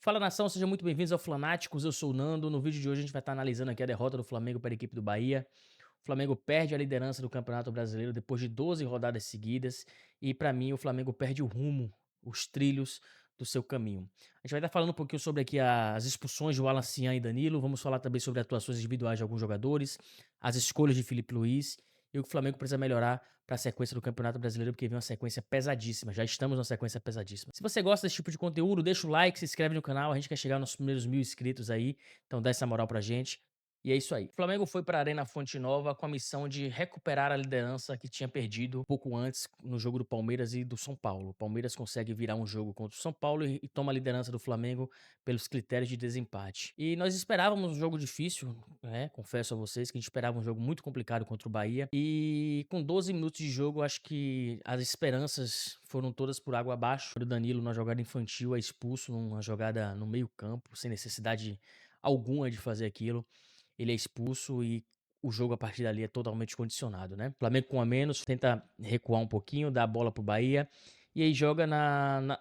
Fala nação, sejam muito bem-vindos ao Flanáticos, eu sou o Nando. No vídeo de hoje a gente vai estar analisando aqui a derrota do Flamengo para a equipe do Bahia. O Flamengo perde a liderança do Campeonato Brasileiro depois de 12 rodadas seguidas e para mim o Flamengo perde o rumo, os trilhos do seu caminho. A gente vai estar falando um pouquinho sobre aqui as expulsões de Wallace e Danilo, vamos falar também sobre atuações individuais de alguns jogadores, as escolhas de Felipe Luiz e o que o Flamengo precisa melhorar para a sequência do Campeonato Brasileiro, porque vem uma sequência pesadíssima. Já estamos numa sequência pesadíssima. Se você gosta desse tipo de conteúdo, deixa o like, se inscreve no canal. A gente quer chegar nos primeiros 1.000 inscritos aí, então dá essa moral pra gente. E é isso aí. O Flamengo foi para a Arena Fonte Nova com a missão de recuperar a liderança que tinha perdido pouco antes no jogo do Palmeiras e do São Paulo. O Palmeiras consegue virar um jogo contra o São Paulo e toma a liderança do Flamengo pelos critérios de desempate. E nós esperávamos um jogo difícil, né? Confesso a vocês que a gente esperava um jogo muito complicado contra o Bahia. E com 12 minutos de jogo, acho que as esperanças foram todas por água abaixo. O Danilo, numa jogada infantil, é expulso, numa jogada no meio-campo, sem necessidade alguma de fazer aquilo. Ele é expulso e o jogo a partir dali é totalmente condicionado, né? O Flamengo com a menos, tenta recuar um pouquinho, dá a bola pro Bahia e aí joga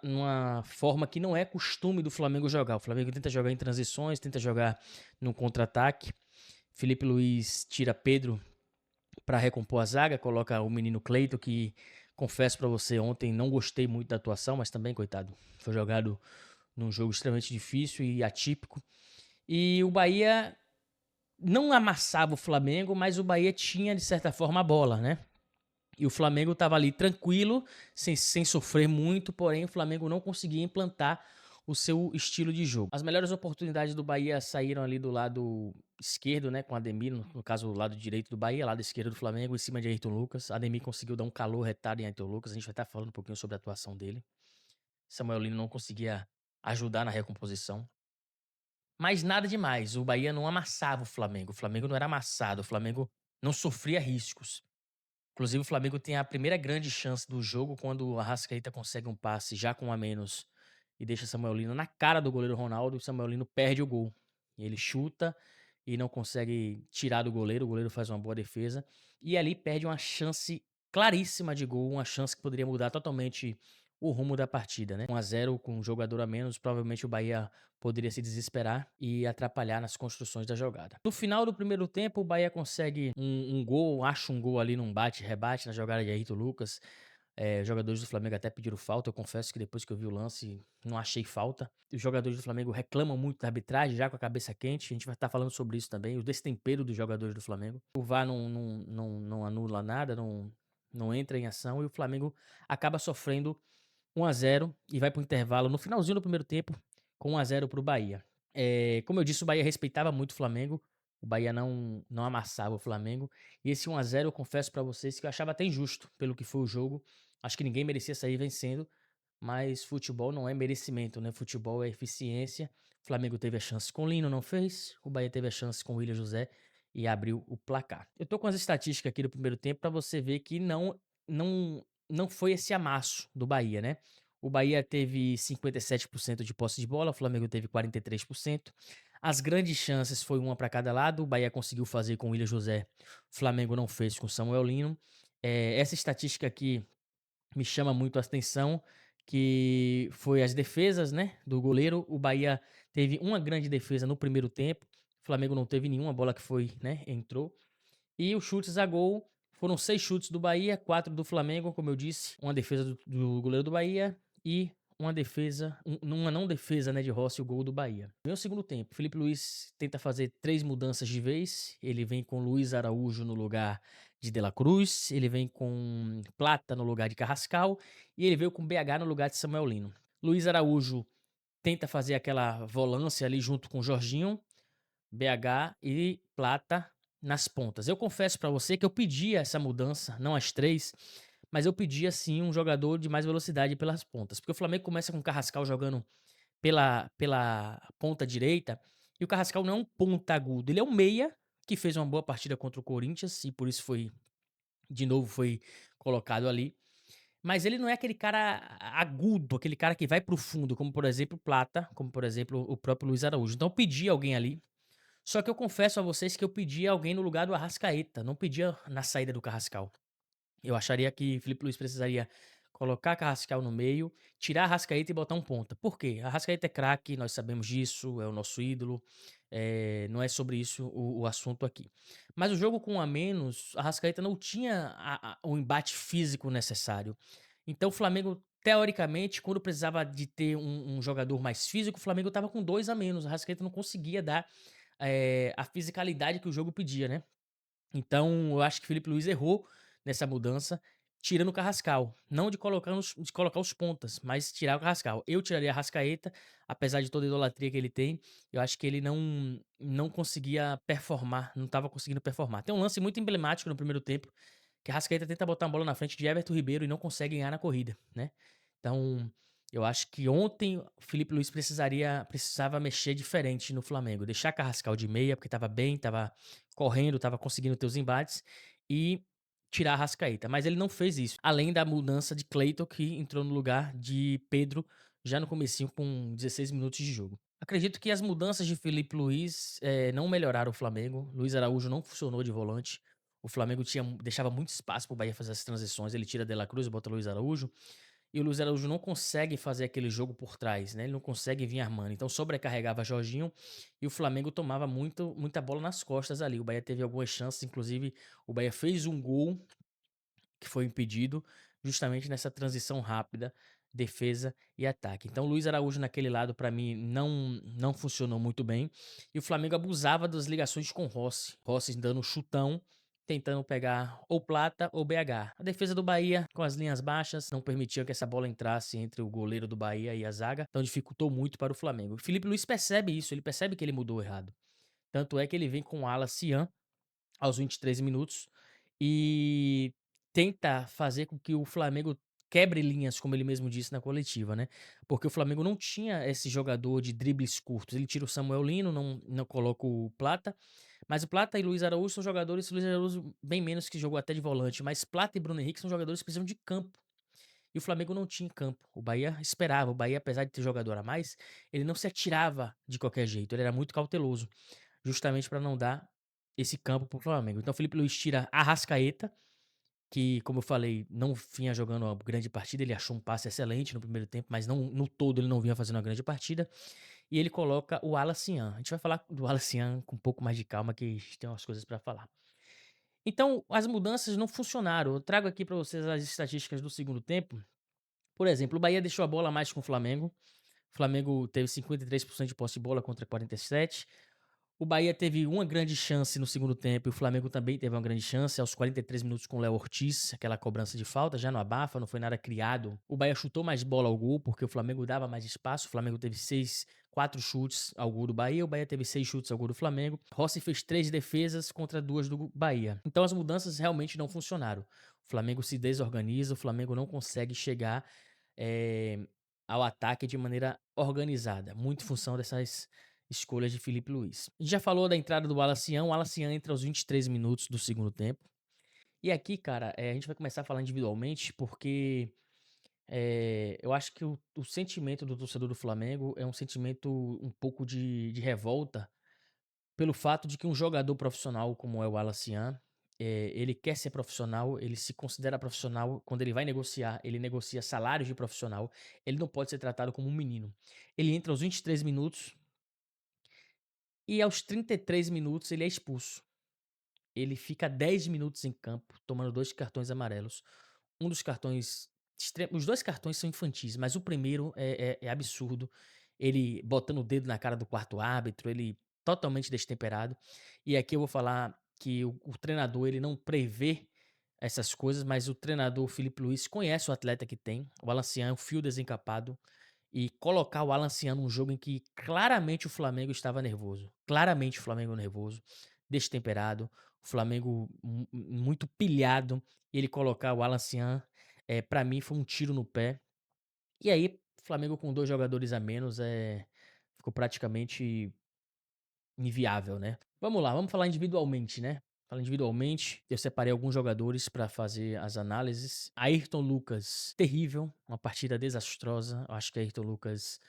numa forma que não é costume do Flamengo jogar. O Flamengo tenta jogar em transições, tenta jogar no contra-ataque. Felipe Luiz tira Pedro para recompor a zaga, coloca o menino Cleiton, que confesso para você, ontem não gostei muito da atuação, mas também, coitado, foi jogado num jogo extremamente difícil e atípico. E o Bahia não amassava o Flamengo, mas o Bahia tinha, de certa forma, a bola, né? E o Flamengo estava ali tranquilo, sem sofrer muito, porém o Flamengo não conseguia implantar o seu estilo de jogo. As melhores oportunidades do Bahia saíram ali do lado esquerdo, né, com Ademir, no caso o lado direito do Bahia, lado esquerdo do Flamengo, em cima de Ayrton Lucas. Ademir conseguiu dar um calor retado em Ayrton Lucas, a gente vai estar falando um pouquinho sobre a atuação dele. Samuel Lino não conseguia ajudar na recomposição. Mas nada demais, o Bahia não amassava o Flamengo não era amassado, o Flamengo não sofria riscos. Inclusive o Flamengo tem a primeira grande chance do jogo quando o Arrascaeta consegue um passe já com um a menos e deixa Samuel Lino na cara do goleiro Ronaldo e o Samuel Lino perde o gol. E ele chuta e não consegue tirar do goleiro, o goleiro faz uma boa defesa e ali perde uma chance claríssima de gol, uma chance que poderia mudar totalmente o rumo da partida, né? 1 a 0 com um jogador a menos, provavelmente o Bahia poderia se desesperar e atrapalhar nas construções da jogada. No final do primeiro tempo, o Bahia consegue um gol, acha um gol ali num bate-rebate na jogada de Ayrton Lucas. Os jogadores do Flamengo até pediram falta. Eu confesso que depois que eu vi o lance, não achei falta. Os jogadores do Flamengo reclamam muito da arbitragem, já com a cabeça quente. A gente vai estar falando sobre isso também. O destempero dos jogadores do Flamengo. O VAR não anula nada, não entra em ação. E o Flamengo acaba sofrendo 1 a 0 e vai para o intervalo no finalzinho do primeiro tempo com 1 a 0 para o Bahia. Como eu disse, o Bahia respeitava muito o Flamengo. O Bahia não amassava o Flamengo. E esse 1 a 0 eu confesso para vocês que eu achava até injusto pelo que foi o jogo. Acho que ninguém merecia sair vencendo, mas futebol não é merecimento, né? Futebol é eficiência. O Flamengo teve a chance com o Lino, não fez. O Bahia teve a chance com o William José e abriu o placar. Eu tô com as estatísticas aqui do primeiro tempo para você ver que não foi esse amasso do Bahia, né? O Bahia teve 57% de posse de bola, o Flamengo teve 43%. As grandes chances foi uma para cada lado, o Bahia conseguiu fazer com o William José, o Flamengo não fez com o Samuel Lino. Essa estatística aqui me chama muito a atenção, que foi as defesas, né, do goleiro. O Bahia teve uma grande defesa no primeiro tempo, o Flamengo não teve nenhuma, bola que foi, né, entrou. E os chutes a gol foram 6 chutes do Bahia, 4 do Flamengo, como eu disse, uma defesa do goleiro do Bahia e uma defesa, uma não defesa, né, de Rossi, o gol do Bahia. Vem o segundo tempo, Felipe Luiz tenta fazer 3 mudanças de vez, ele vem com Luiz Araújo no lugar de De La Cruz, ele vem com Plata no lugar de Carrascal e ele veio com BH no lugar de Samuel Lino. Luiz Araújo tenta fazer aquela volância ali junto com Jorginho, BH e Plata nas pontas. Eu confesso pra você que eu pedia essa mudança, não as 3, mas eu pedia sim um jogador de mais velocidade pelas pontas, porque o Flamengo começa com o Carrascal jogando pela ponta direita, e o Carrascal não é um ponta agudo, ele é um meia que fez uma boa partida contra o Corinthians e por isso foi colocado ali. Mas ele não é aquele cara agudo, aquele cara que vai pro fundo, como por exemplo Plata, como por exemplo o próprio Luiz Araújo. Então eu pedi alguém ali, só que eu confesso a vocês que eu pedi alguém no lugar do Arrascaeta, não pedia na saída do Carrascal. Eu acharia que Felipe Luiz precisaria colocar Carrascal no meio, tirar Arrascaeta e botar um ponta. Por quê? Arrascaeta é craque, nós sabemos disso, é o nosso ídolo, não é sobre isso o assunto aqui. Mas o jogo com um a menos, Arrascaeta não tinha o embate físico necessário. Então o Flamengo, teoricamente, quando precisava de ter um jogador mais físico, o Flamengo estava com 2 a menos, a Arrascaeta não conseguia dar, a fisicalidade que o jogo pedia, né. Então, eu acho que o Felipe Luiz errou nessa mudança, tirando o Carrascal. Não de colocar os pontas, mas tirar o Carrascal. Eu tiraria a Arrascaeta, apesar de toda a idolatria que ele tem, eu acho que ele não conseguia performar, não estava conseguindo performar. Tem um lance muito emblemático no primeiro tempo, que a Arrascaeta tenta botar a bola na frente de Everton Ribeiro e não consegue ganhar na corrida, né. Então, eu acho que ontem o Felipe Luiz precisava mexer diferente no Flamengo, deixar Carrascal de meia, porque estava bem, estava correndo, estava conseguindo ter os embates e tirar a Arrascaeta, mas ele não fez isso. Além da mudança de Cleiton, que entrou no lugar de Pedro já no comecinho com 16 minutos de jogo. Acredito que as mudanças de Felipe Luiz, não melhoraram o Flamengo. Luiz Araújo não funcionou de volante. O Flamengo deixava muito espaço para o Bahia fazer as transições. Ele tira De La Cruz e bota Luiz Araújo. E o Luiz Araújo não consegue fazer aquele jogo por trás, né? Ele não consegue vir armando. Então sobrecarregava Jorginho e o Flamengo tomava muita bola nas costas ali. O Bahia teve algumas chances, inclusive o Bahia fez um gol que foi impedido justamente nessa transição rápida, defesa e ataque. Então, Luiz Araújo naquele lado para mim não funcionou muito bem e o Flamengo abusava das ligações com Rossi. Rossi dando chutão, tentando pegar ou Plata ou BH. A defesa do Bahia com as linhas baixas não permitia que essa bola entrasse entre o goleiro do Bahia e a zaga, então dificultou muito para o Flamengo. O Felipe Luiz percebe isso, ele percebe que ele mudou errado. Tanto é que ele vem com o ala Cian aos 23 minutos e tenta fazer com que o Flamengo quebre linhas, como ele mesmo disse na coletiva, né. Porque o Flamengo não tinha esse jogador de dribles curtos, ele tira o Samuel Lino, não coloca o Plata, mas o Plata e Luiz Araújo são jogadores. Luiz Araújo bem menos, que jogou até de volante, mas Plata e Bruno Henrique são jogadores que precisam de campo, e o Flamengo não tinha campo. O Bahia esperava, o Bahia, apesar de ter jogador a mais, ele não se atirava de qualquer jeito, ele era muito cauteloso, justamente para não dar esse campo para o Flamengo. Então o Felipe Luiz tira Arrascaeta, que, como eu falei, não vinha jogando uma grande partida, ele achou um passe excelente no primeiro tempo, mas não no todo ele não vinha fazendo uma grande partida, e ele coloca o Alacian. A gente vai falar do Alacian com um pouco mais de calma, que tem umas coisas para falar. Então, as mudanças não funcionaram. Eu trago aqui para vocês as estatísticas do segundo tempo. Por exemplo, o Bahia deixou a bola mais com o Flamengo. O Flamengo teve 53% de posse de bola contra 47. O Bahia teve uma grande chance no segundo tempo e o Flamengo também teve uma grande chance aos 43 minutos com o Léo Ortiz, aquela cobrança de falta, já no abafa, não foi nada criado. O Bahia chutou mais bola ao gol porque o Flamengo dava mais espaço. O Flamengo teve 4 chutes ao gol do Bahia, o Bahia teve 6 chutes ao gol do Flamengo. Rossi fez 3 defesas contra 2 do Bahia. Então as mudanças realmente não funcionaram. O Flamengo se desorganiza, o Flamengo não consegue chegar eh, ao ataque de maneira organizada, muito em função dessas escolhas de Felipe Luiz. A gente já falou da entrada do Alacian. O Alacian entra aos 23 minutos do segundo tempo. E aqui, cara, a gente vai começar a falar individualmente, porque eu acho que o sentimento do torcedor do Flamengo é um sentimento um pouco de revolta, pelo fato de que um jogador profissional como é o Alacian, ele quer ser profissional, ele se considera profissional. Quando ele vai negociar, ele negocia salários de profissional, ele não pode ser tratado como um menino. Ele entra aos 23 minutos e aos 33 minutos ele é expulso. Ele fica 10 minutos em campo, tomando 2 cartões amarelos. Um dos cartões os 2 cartões são infantis, mas o primeiro é absurdo. Ele botando o dedo na cara do quarto árbitro, ele totalmente destemperado. E aqui eu vou falar que o treinador, ele não prevê essas coisas, mas o treinador Felipe Luiz conhece o atleta que tem. O Alancian é um fio desencapado, e colocar o Alan Cian num jogo em que claramente o Flamengo estava nervoso. Claramente o Flamengo nervoso, destemperado, o Flamengo muito pilhado, e ele colocar o Alan Cian, pra mim foi um tiro no pé. E aí, o Flamengo com 2 jogadores a menos, ficou praticamente inviável, né. Vamos lá, vamos falar individualmente, né. Falar individualmente, eu separei alguns jogadores para fazer as análises. Ayrton Lucas, terrível, uma partida desastrosa. Eu acho que Ayrton Lucas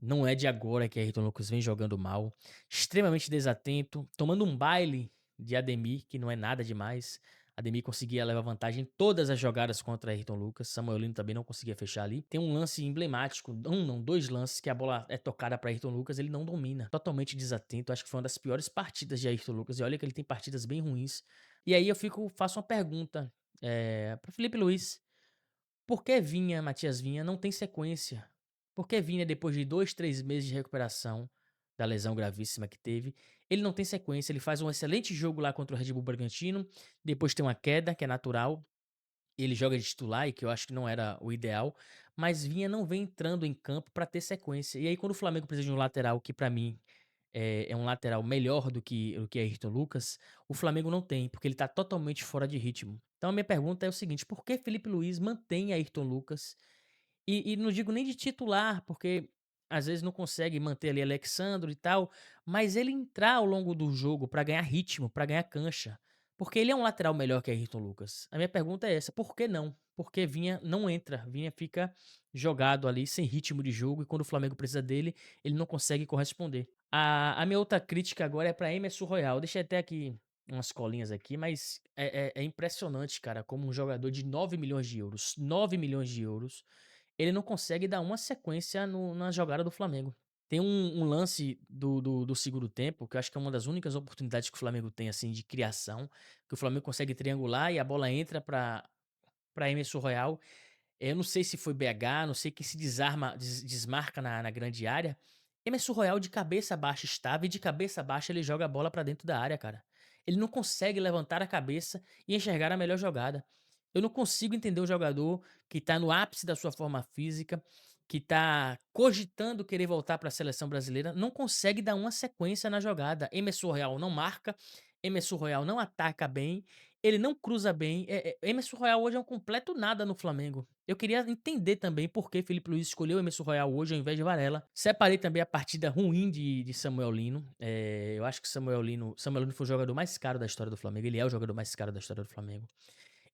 não é de agora que Ayrton Lucas vem jogando mal, extremamente desatento, tomando um baile de Ademir, que não é nada demais. Ademir conseguia levar vantagem em todas as jogadas contra Ayrton Lucas. Samuel Lino também não conseguia fechar ali. Tem um lance emblemático, não, dois lances que a bola é tocada para Ayrton Lucas, ele não domina. Totalmente desatento. Acho que foi uma das piores partidas de Ayrton Lucas. E olha que ele tem partidas bem ruins. E aí faço uma pergunta para Felipe Luiz. Por que Vinha, Matias Vinha, não tem sequência? Por que Vinha, depois de 2, 3 meses de recuperação da lesão gravíssima que teve, ele não tem sequência? Ele faz um excelente jogo lá contra o Red Bull Bragantino, depois tem uma queda, que é natural, ele joga de titular e que eu acho que não era o ideal, mas Vinha não vem entrando em campo para ter sequência. E aí quando o Flamengo precisa de um lateral que para mim é um lateral melhor do que Ayrton Lucas, o Flamengo não tem, porque ele tá totalmente fora de ritmo. Então a minha pergunta é o seguinte: por que Felipe Luiz mantém Ayrton Lucas e não digo nem de titular, porque às vezes não consegue manter ali Alexandro e tal, mas ele entrar ao longo do jogo pra ganhar ritmo, pra ganhar cancha, porque ele é um lateral melhor que Ayrton Lucas. A minha pergunta é essa: por que não? Porque Vinha não entra, Vinha fica jogado ali sem ritmo de jogo e quando o Flamengo precisa dele, ele não consegue corresponder. A minha outra crítica agora é pra Emerson Royal. Deixei até aqui umas colinhas aqui, mas é impressionante, cara, como um jogador de 9 milhões de euros, 9 milhões de euros, ele não consegue dar uma sequência na jogada do Flamengo. Tem um lance do segundo tempo, que eu acho que é uma das únicas oportunidades que o Flamengo tem, assim, de criação, que o Flamengo consegue triangular e a bola entra pra Emerson Royal. Eu não sei se foi BH, não sei quem se desmarca na grande área. Emerson Royal de cabeça baixa estava e de cabeça baixa ele joga a bola pra dentro da área, cara. Ele não consegue levantar a cabeça e enxergar a melhor jogada. Eu não consigo entender o jogador que tá no ápice da sua forma física, que tá cogitando querer voltar para a seleção brasileira, não consegue dar uma sequência na jogada. Emerson Royal não marca, Emerson Royal não ataca bem, ele não cruza bem. Emerson Royal hoje é um completo nada no Flamengo. Eu queria entender também por que Felipe Luiz escolheu Emerson Royal hoje ao invés de Varela. Separei também a partida ruim de Samuel Lino. Eu acho que Samuel Lino foi o jogador mais caro da história do Flamengo. Ele é o jogador mais caro da história do Flamengo.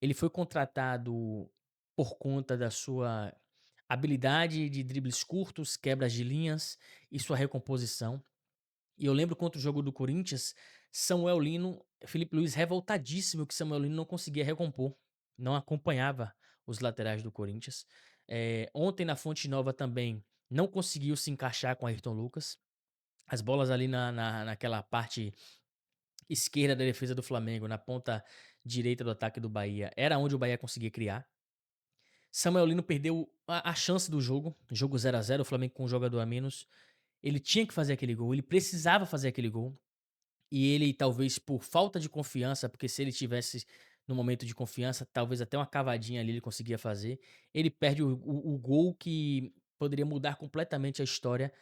Ele foi contratado por conta da sua habilidade de dribles curtos, quebras de linhas e sua recomposição. E eu lembro contra o jogo do Corinthians, Samuel Lino, Felipe Luiz revoltadíssimo que Samuel Lino não conseguia recompor, não acompanhava os laterais do Corinthians. Ontem na Fonte Nova também não conseguiu se encaixar com Ayrton Lucas. As bolas ali naquela parte esquerda da defesa do Flamengo, na ponta direita do ataque do Bahia, era onde o Bahia conseguia criar. Samuel Lino perdeu a chance do jogo 0 a 0, o Flamengo com um jogador a menos. Ele tinha que fazer aquele gol, ele precisava fazer aquele gol. E ele, talvez por falta de confiança, porque se ele tivesse no momento de confiança, talvez até uma cavadinha ali ele conseguia fazer. Ele perde o gol que poderia mudar completamente a história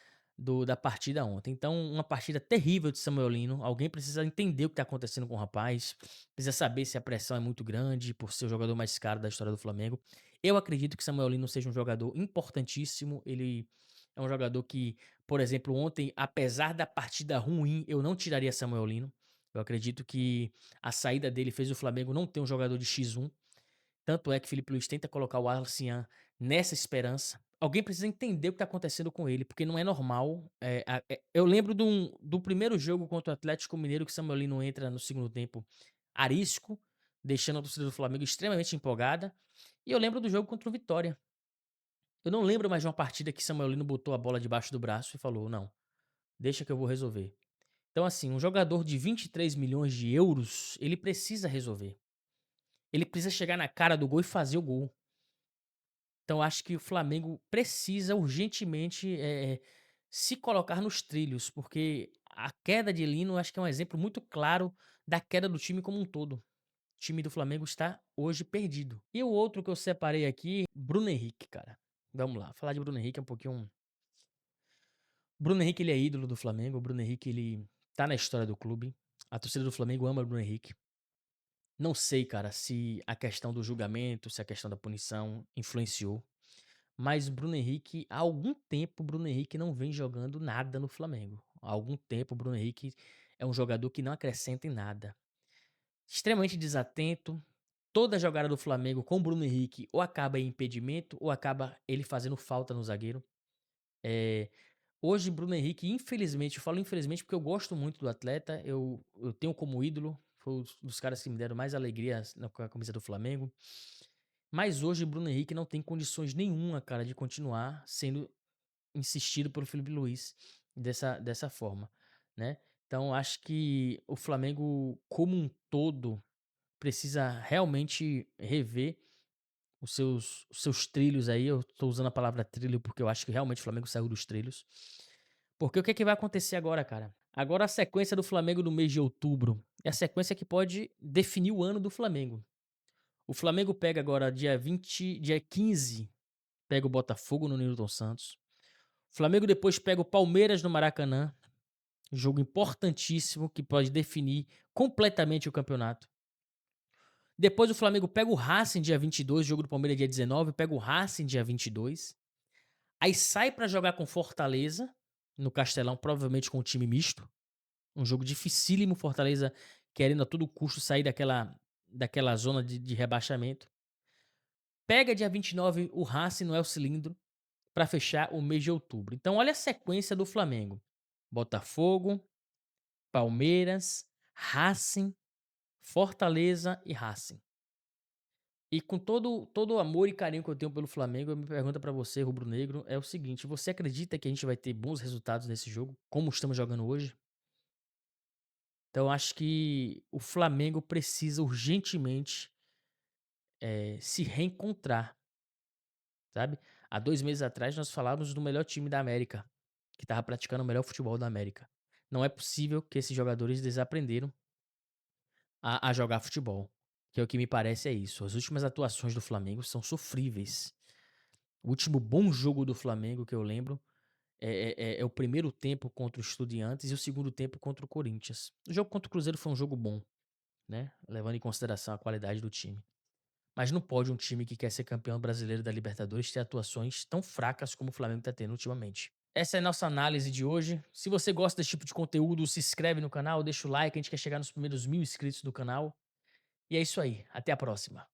da partida ontem. Então, uma partida terrível de Samuel Lino. Alguém precisa entender o que está acontecendo com o rapaz. Precisa saber se a pressão é muito grande por ser o jogador mais caro da história do Flamengo. Eu acredito que Samuel Lino seja um jogador importantíssimo. Ele é um jogador que, por exemplo, ontem, apesar da partida ruim, eu não tiraria Samuel Lino. Eu acredito que a saída dele fez o Flamengo não ter um jogador de X1. Tanto é que Felipe Luiz tenta colocar o Alcian nessa esperança. Alguém precisa entender o que está acontecendo com ele, porque não é normal. Eu lembro do primeiro jogo contra o Atlético Mineiro que Samuel Lino entra no segundo tempo arisco, deixando a torcida do Flamengo extremamente empolgada. E eu lembro do jogo contra o Vitória. Eu não lembro mais de uma partida que Samuel Lino botou a bola debaixo do braço e falou: não, deixa que eu vou resolver. Então, assim, um jogador de 23 milhões de euros, ele precisa resolver. Ele precisa chegar na cara do gol e fazer o gol. Então, acho que o Flamengo precisa urgentemente se colocar nos trilhos, porque a queda de Lino acho que é um exemplo muito claro da queda do time como um todo. O time do Flamengo está hoje perdido. E o outro que eu separei aqui, Bruno Henrique, cara. Vamos lá, falar de Bruno Henrique é um pouquinho. Bruno Henrique, ele é ídolo do Flamengo. O Bruno Henrique, ele tá na história do clube. A torcida do Flamengo ama o Bruno Henrique. Não sei, cara, se a questão do julgamento, se a questão da punição influenciou. Mas Bruno Henrique, há algum tempo, Bruno Henrique não vem jogando nada no Flamengo. Há algum tempo, Bruno Henrique é um jogador que não acrescenta em nada. Extremamente desatento. Toda jogada do Flamengo com Bruno Henrique ou acaba em impedimento ou acaba ele fazendo falta no zagueiro. É, Hoje, Bruno Henrique, infelizmente, eu falo infelizmente porque eu gosto muito do atleta, eu tenho como ídolo, foi um dos caras que me deram mais alegria com a camisa do Flamengo. Mas hoje Bruno Henrique não tem condições nenhuma, cara, de continuar sendo insistido pelo Felipe Luiz dessa forma, né. Então acho que o Flamengo como um todo precisa realmente rever os seus trilhos aí, eu tô usando a palavra trilho, porque eu acho que realmente o Flamengo saiu dos trilhos. Porque o que é que vai acontecer agora, cara? Agora a sequência do Flamengo no mês de outubro é a sequência que pode definir o ano do Flamengo. O Flamengo pega agora dia 15, pega o Botafogo no Newton Santos. O Flamengo depois pega o Palmeiras no Maracanã, jogo importantíssimo que pode definir completamente o campeonato. Depois o Flamengo pega o Racing dia 22, jogo do Palmeiras dia 19, pega o Racing dia 22. Aí sai pra jogar com Fortaleza, no Castelão, provavelmente com um time misto. Um jogo dificílimo, Fortaleza querendo a todo custo sair daquela zona de rebaixamento. Pega dia 29 o Racing no El Cilindro pra fechar o mês de outubro. Então olha a sequência do Flamengo: Botafogo, Palmeiras, Racing, Fortaleza e Racing. E com todo o amor e carinho que eu tenho pelo Flamengo, a minha pergunta pra você, rubro-negro, é o seguinte: você acredita que a gente vai ter bons resultados nesse jogo, como estamos jogando hoje? Então eu acho que o Flamengo precisa urgentemente, se reencontrar, sabe. Há 2 meses atrás nós falávamos do melhor time da América, que estava praticando o melhor futebol da América. Não é possível que esses jogadores desaprenderam a jogar futebol, que é o que me parece é isso. As últimas atuações do Flamengo são sofríveis. O último bom jogo do Flamengo que eu lembro é o primeiro tempo contra o Estudiantes e o segundo tempo contra o Corinthians. O jogo contra o Cruzeiro foi um jogo bom, né, levando em consideração a qualidade do time. Mas não pode um time que quer ser campeão brasileiro da Libertadores ter atuações tão fracas como o Flamengo está tendo ultimamente. Essa é a nossa análise de hoje. Se você gosta desse tipo de conteúdo, se inscreve no canal, deixa o like, a gente quer chegar nos primeiros 1000 inscritos do canal. E é isso aí, até a próxima.